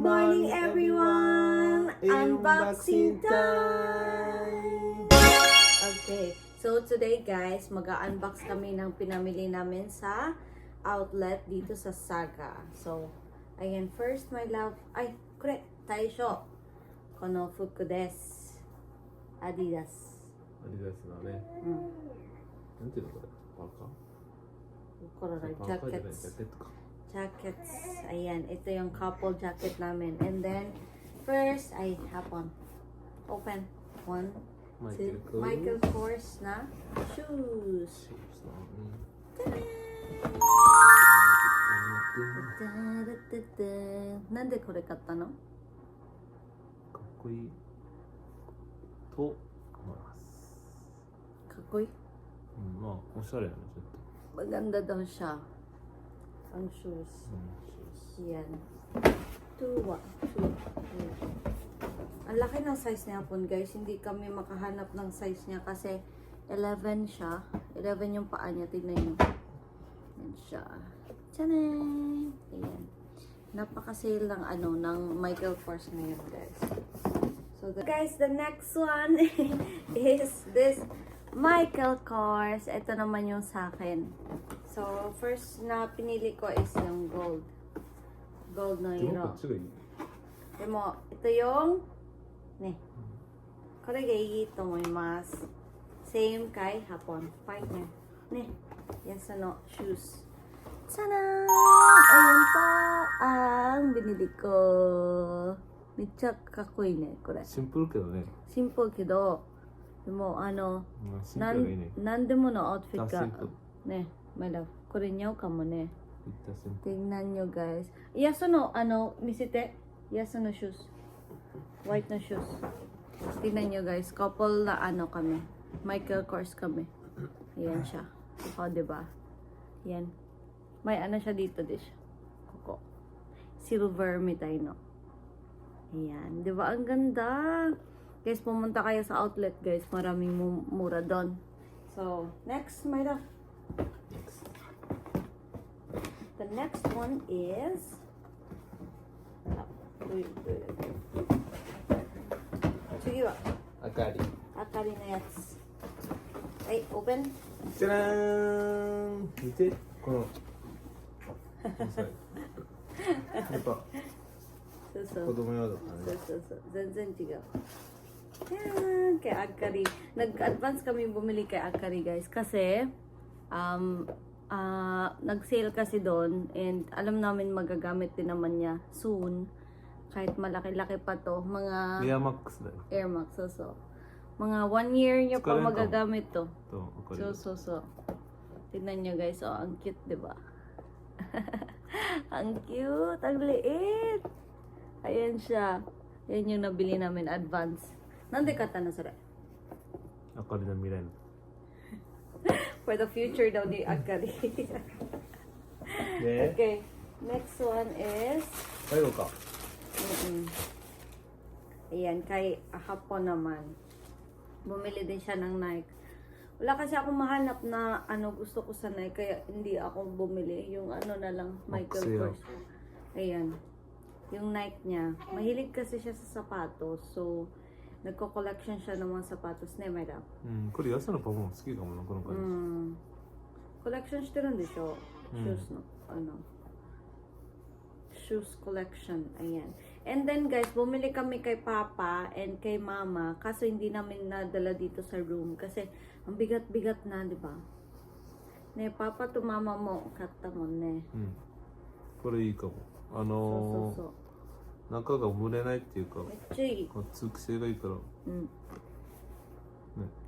morning everyone! Unboxing time! Okay, so today guys, mag-unbox kami ng pinamili namin sa outlet dito sa Saga. So, ayan, first my love, ay, kore, taisho. Kono fuku desu. Adidas. アディダスだね。なんていうのこれ？パーカー？これパーカーじゃない、ジャ jackets. ケットか。Jackets. Ayan, ito yung couple jacket namin. And then, first, ay, hapon. Open. One, two, Michael Kors na shoes. なんでこれ買ったの？かっこいいと思います。かっこいい？まあおしゃれなのちょっと。Maganda daw siya. Ang shoes. Yan. Two. Ang laki ng size niya po guys. Hindi kami makahanap ng size niya kasi 11 siya. 11 yung paa niya. Tignan nyo. Yan siya. Tchanan! Ayan. Napaka-sale ng ng Michael Kors ngayon guys. So guys, the next one is this Michael Kors. Ito naman yung sa akin. So, first na pinili ko is yung gold. Gold no でもこ hero. っちがいい。 Demo, ito yung ne. これがいいと思います. Same kay hapon. Partner. Ne. Yan sa no shoes. Sana! Ayun pa ang binili ko. Mecha kakoi ne, これ. シンプルけどね。シンプルけど、でもまあシンプなルがいいね。なんでものアウトフィットがシンプル。ね、まだこれ似合うかもね。いったシンプル。 Tingnan nyo guys. Yaso no, misite. Yaso no shoes. White na shoes. Tingnan nyo guys. Couple na kami. Michael Kors kami. Ayan siya. O, diba? Yan. May siya dito dish. Kuko. Silver mitay no. Ayan. Diba? Ang ganda. Guys, pumunta kayo sa outlet guys. Maraming mura doon. So, next, Mayra. Next. The next one is Sige ba? あかり。 Akari na yats. Ay, open. じゃらーん。見てこの。やっぱ So. 子供用だったね。So. Zanzan違う. Yan, kay Akari. Nag-advance kami bumili kay Akari guys. Kasi, nag-sale kasi doon. And alam namin magagamit din naman niya soon. Kahit malaki-laki pa to. Mga エアマックスだよ。 Air Max. So. Mga 1 year niya pa Tsaka rin to. magagamit to. とわかるよ。 So. Tignan nyo guys. Oh, ang cute, diba? Ang cute. Ang liit. Ayan siya. Yan yung nabili namin advance. Nande kata na sara? あかりの未来の。 For the future daw ni Akari. で、 Okay. Next one is... 最後か。 Ayan, kay Hapon naman. Bumili din siya ng Nike. Wala kasi ako mahanap na gusto ko sa Nike, kaya hindi ako bumili. Yung na lang, Michael Kors. Ayan. Yung Nike niya. Mahilig kasi siya sa sapatos. So, nagko-collection siya ng mga sapatos na madam. これ安のパフォーマンス好きかもな、この感じ。 Collection してるんでしょ? Shoes no. Shoes collection. Ayan. And then guys, bumili kami kay Papa and kay Mama. Kaso hindi namin nadala dito sa room. Kasi ang bigat-bigat na, di ba? Ne, Papa to Mama mo. Kata mo, ne. これいいかも。そう。中が蒸れないっていうか、めっちゃいい。通気性がいいから、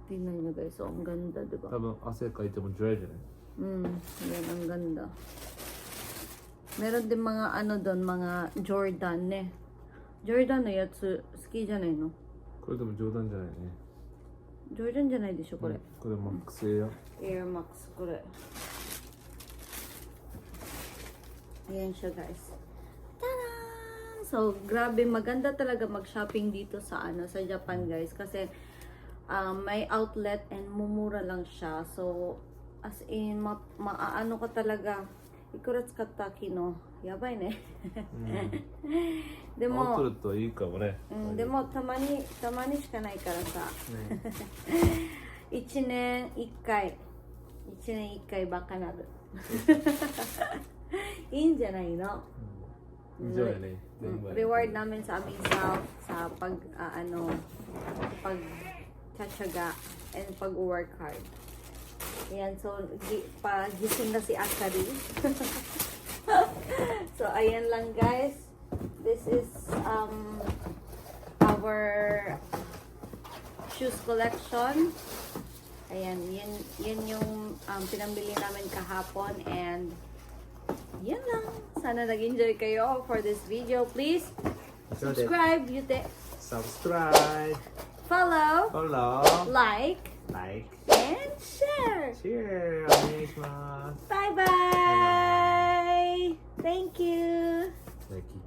Tingnan nyo guys. Oh, ang ganda, di ba? 多分汗かいてもドライじゃない。 Yan, ang ganda. Meron din mga doon, mga Jordan, ne. Jordan no yatsu, ski じゃないの? これでも冗談じゃないね。 Jordan じゃないでしょ、これ。これマックスエア。 Air Max, ko rin. Ayan siya guys. Tada! So, grabe, maganda talaga mag-shopping dito sa sa Japan guys. Kasi, may outlet and mumura lang siya. So, as in, maaano ka talaga. Ikuratsukatta kino. Yabay ne. でもアウトレットはいいかもね。でもたまにしかないからさ。1年1回バカなる。いいんじゃないの? Enjoy na Reward namin sa aming self sa pagtsatsaga and pag-work hard. Ayan, so pagising na si Akari. So ayan lang guys. This is our shoes collection. Ayan, yan yung pinambili namin kahapon and yan lang. Sana nag-enjoy kayo for this video. Please subscribe, Subscribe. follow, like, Like. and share. Share. Onegaishimasu. Bye-bye. Thank you. Thank you.